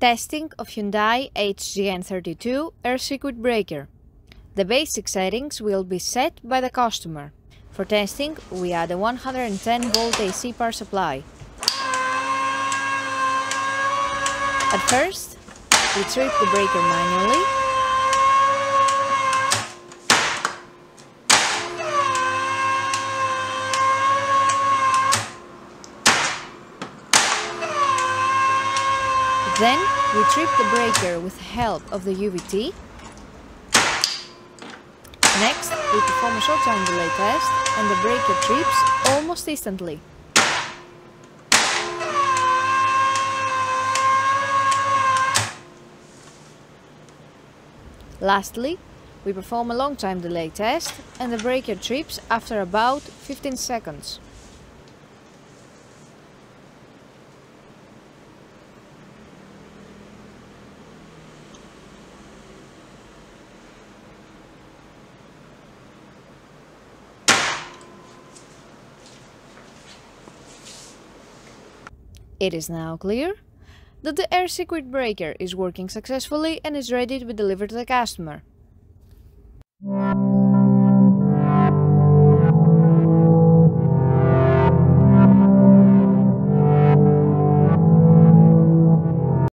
Testing of Hyundai HGN32 air circuit breaker. The basic settings will be set by the customer. For testing, we add a 110-volt AC power supply. At first, we trip the breaker manually. Then, we trip the breaker with the help of the UVT. Next, we perform a short-time delay test and the breaker trips almost instantly. Lastly, we perform a long-time delay test and the breaker trips after about 15 seconds. It is now clear that the air circuit breaker is working successfully and is ready to be delivered to the customer.